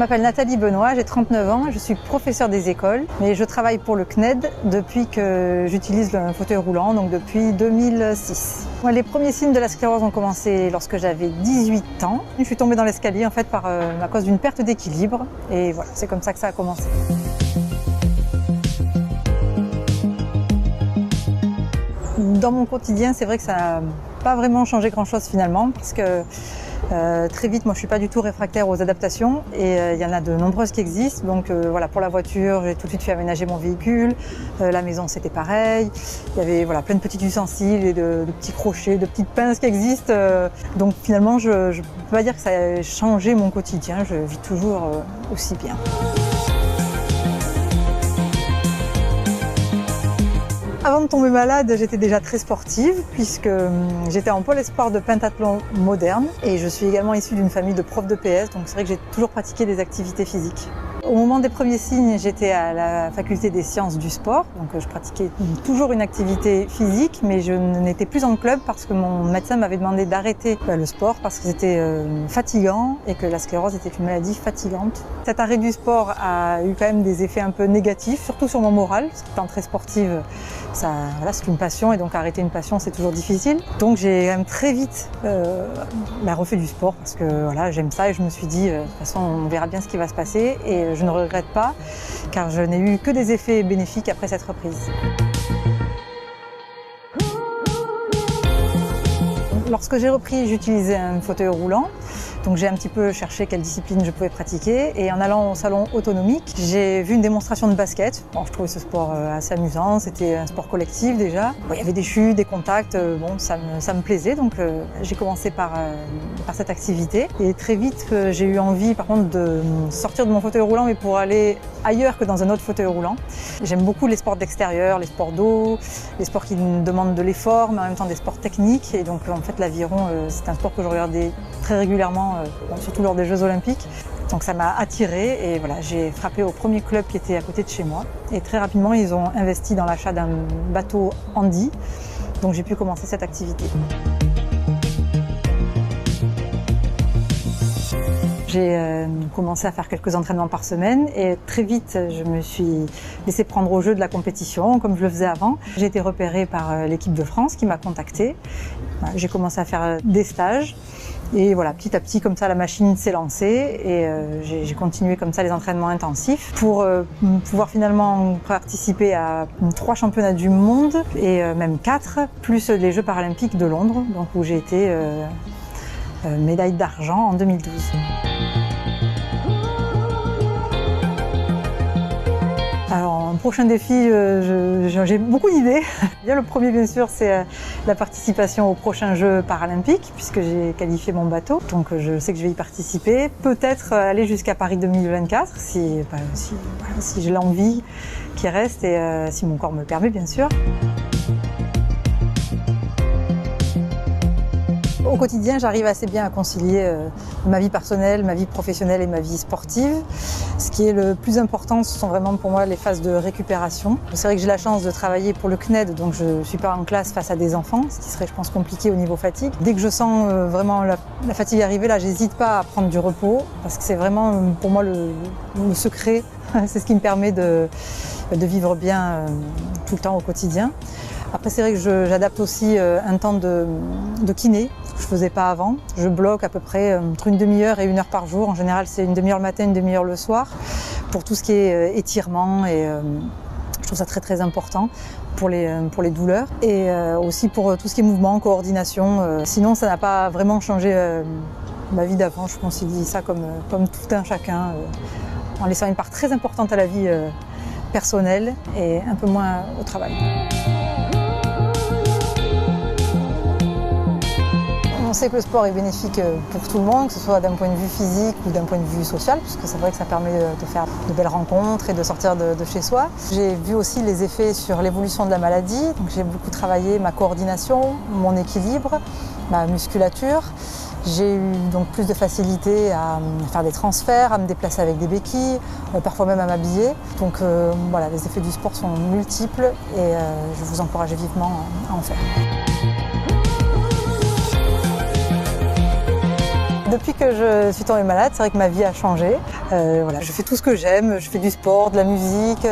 m'appelle Nathalie Benoît, j'ai 39 ans, je suis professeure des écoles, mais je travaille pour le CNED depuis que j'utilise le fauteuil roulant, donc depuis 2006. Les premiers signes de la sclérose ont commencé lorsque j'avais 18 ans. Je suis tombée dans l'escalier en fait à cause d'une perte d'équilibre et voilà, c'est comme ça que ça a commencé. Dans mon quotidien, c'est vrai que ça n'a pas vraiment changé grand-chose finalement parce que très vite, moi je ne suis pas du tout réfractaire aux adaptations et il y en a de nombreuses qui existent. Donc voilà, pour la voiture, j'ai tout de suite fait aménager mon véhicule. La maison, c'était pareil. Il y avait plein de petits ustensiles et de petits crochets, de petites pinces qui existent. Donc finalement, je ne peux pas dire que ça a changé mon quotidien. Je vis toujours aussi bien. Avant de tomber malade, j'étais déjà très sportive puisque j'étais en pôle espoir de pentathlon moderne et je suis également issue d'une famille de profs de PS, donc c'est vrai que j'ai toujours pratiqué des activités physiques. Au moment des premiers signes, j'étais à la faculté des sciences du sport, donc je pratiquais toujours une activité physique, mais je n'étais plus en club parce que mon médecin m'avait demandé d'arrêter le sport parce que c'était fatigant et que la sclérose était une maladie fatigante. Cet arrêt du sport a eu quand même des effets un peu négatifs, surtout sur mon moral, parce qu'étant très sportive, c'est une passion et donc arrêter une passion c'est toujours difficile. Donc j'ai quand même très vite refait du sport parce que j'aime ça et je me suis dit de toute façon on verra bien ce qui va se passer et je ne regrette pas car je n'ai eu que des effets bénéfiques après cette reprise. Lorsque j'ai repris, j'utilisais un fauteuil roulant. Donc j'ai un petit peu cherché quelle discipline je pouvais pratiquer et en allant au salon autonomique, j'ai vu une démonstration de basket. Bon, je trouvais ce sport assez amusant, c'était un sport collectif déjà. Bon, il y avait des chutes, des contacts, ça me plaisait donc j'ai commencé par cette activité. Et très vite j'ai eu envie par contre de sortir de mon fauteuil roulant mais pour aller ailleurs que dans un autre fauteuil roulant. J'aime beaucoup les sports d'extérieur, les sports d'eau, les sports qui demandent de l'effort mais en même temps des sports techniques et donc en fait l'aviron c'est un sport que je regardais très régulièrement surtout lors des Jeux Olympiques. Donc ça m'a attirée et voilà, j'ai frappé au premier club qui était à côté de chez moi. Et très rapidement, ils ont investi dans l'achat d'un bateau handi. Donc j'ai pu commencer cette activité. J'ai commencé à faire quelques entraînements par semaine et très vite je me suis laissée prendre au jeu de la compétition comme je le faisais avant. J'ai été repérée par l'équipe de France qui m'a contactée. J'ai commencé à faire des stages. Et voilà, petit à petit, comme ça, la machine s'est lancée et j'ai continué comme ça les entraînements intensifs pour pouvoir finalement participer à 3 championnats du monde et même 4, plus les Jeux paralympiques de Londres, donc où j'ai été médaille d'argent en 2012. Alors, un prochain défi, j'ai beaucoup d'idées. Le premier, bien sûr, c'est la participation aux prochains Jeux paralympiques, puisque j'ai qualifié mon bateau. Donc, je sais que je vais y participer. Peut-être aller jusqu'à Paris 2024, si j'ai l'envie qui reste et si mon corps me le permet, bien sûr. Au quotidien, j'arrive assez bien à concilier ma vie personnelle, ma vie professionnelle et ma vie sportive. Ce qui est le plus important, ce sont vraiment pour moi les phases de récupération. C'est vrai que j'ai la chance de travailler pour le CNED, donc je ne suis pas en classe face à des enfants, ce qui serait, je pense, compliqué au niveau fatigue. Dès que je sens vraiment la fatigue arriver, là, j'hésite pas à prendre du repos, parce que c'est vraiment pour moi le secret. C'est ce qui me permet de vivre bien tout le temps au quotidien. Après, c'est vrai que j'adapte aussi un temps de kiné, que je ne faisais pas avant. Je bloque à peu près entre une demi-heure et 1 heure par jour. En général, c'est une demi-heure le matin, une demi-heure le soir, pour tout ce qui est étirement. Et je trouve ça très très important pour les douleurs. Et aussi pour tout ce qui est mouvement, coordination. Sinon, ça n'a pas vraiment changé ma vie d'avant. Je considère ça comme tout un chacun, en laissant une part très importante à la vie personnelle et un peu moins au travail. On sait que le sport est bénéfique pour tout le monde, que ce soit d'un point de vue physique ou d'un point de vue social, puisque c'est vrai que ça permet de faire de belles rencontres et de sortir de chez soi. J'ai vu aussi les effets sur l'évolution de la maladie, donc j'ai beaucoup travaillé ma coordination, mon équilibre, ma musculature. J'ai eu donc plus de facilité à faire des transferts, à me déplacer avec des béquilles, parfois même à m'habiller. Donc voilà, les effets du sport sont multiples et je vous encourage vivement à en faire. Depuis que je suis tombée malade, c'est vrai que ma vie a changé. Voilà, je fais tout ce que j'aime, je fais du sport, de la musique.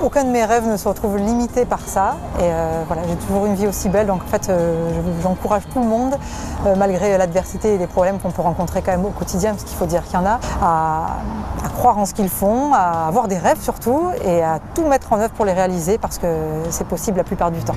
Aucun de mes rêves ne se retrouve limité par ça. Et voilà, j'ai toujours une vie aussi belle. Donc en fait, j'encourage tout le monde, malgré l'adversité et les problèmes qu'on peut rencontrer quand même au quotidien, parce qu'il faut dire qu'il y en a, à croire en ce qu'ils font, à avoir des rêves surtout, et à tout mettre en œuvre pour les réaliser, parce que c'est possible la plupart du temps.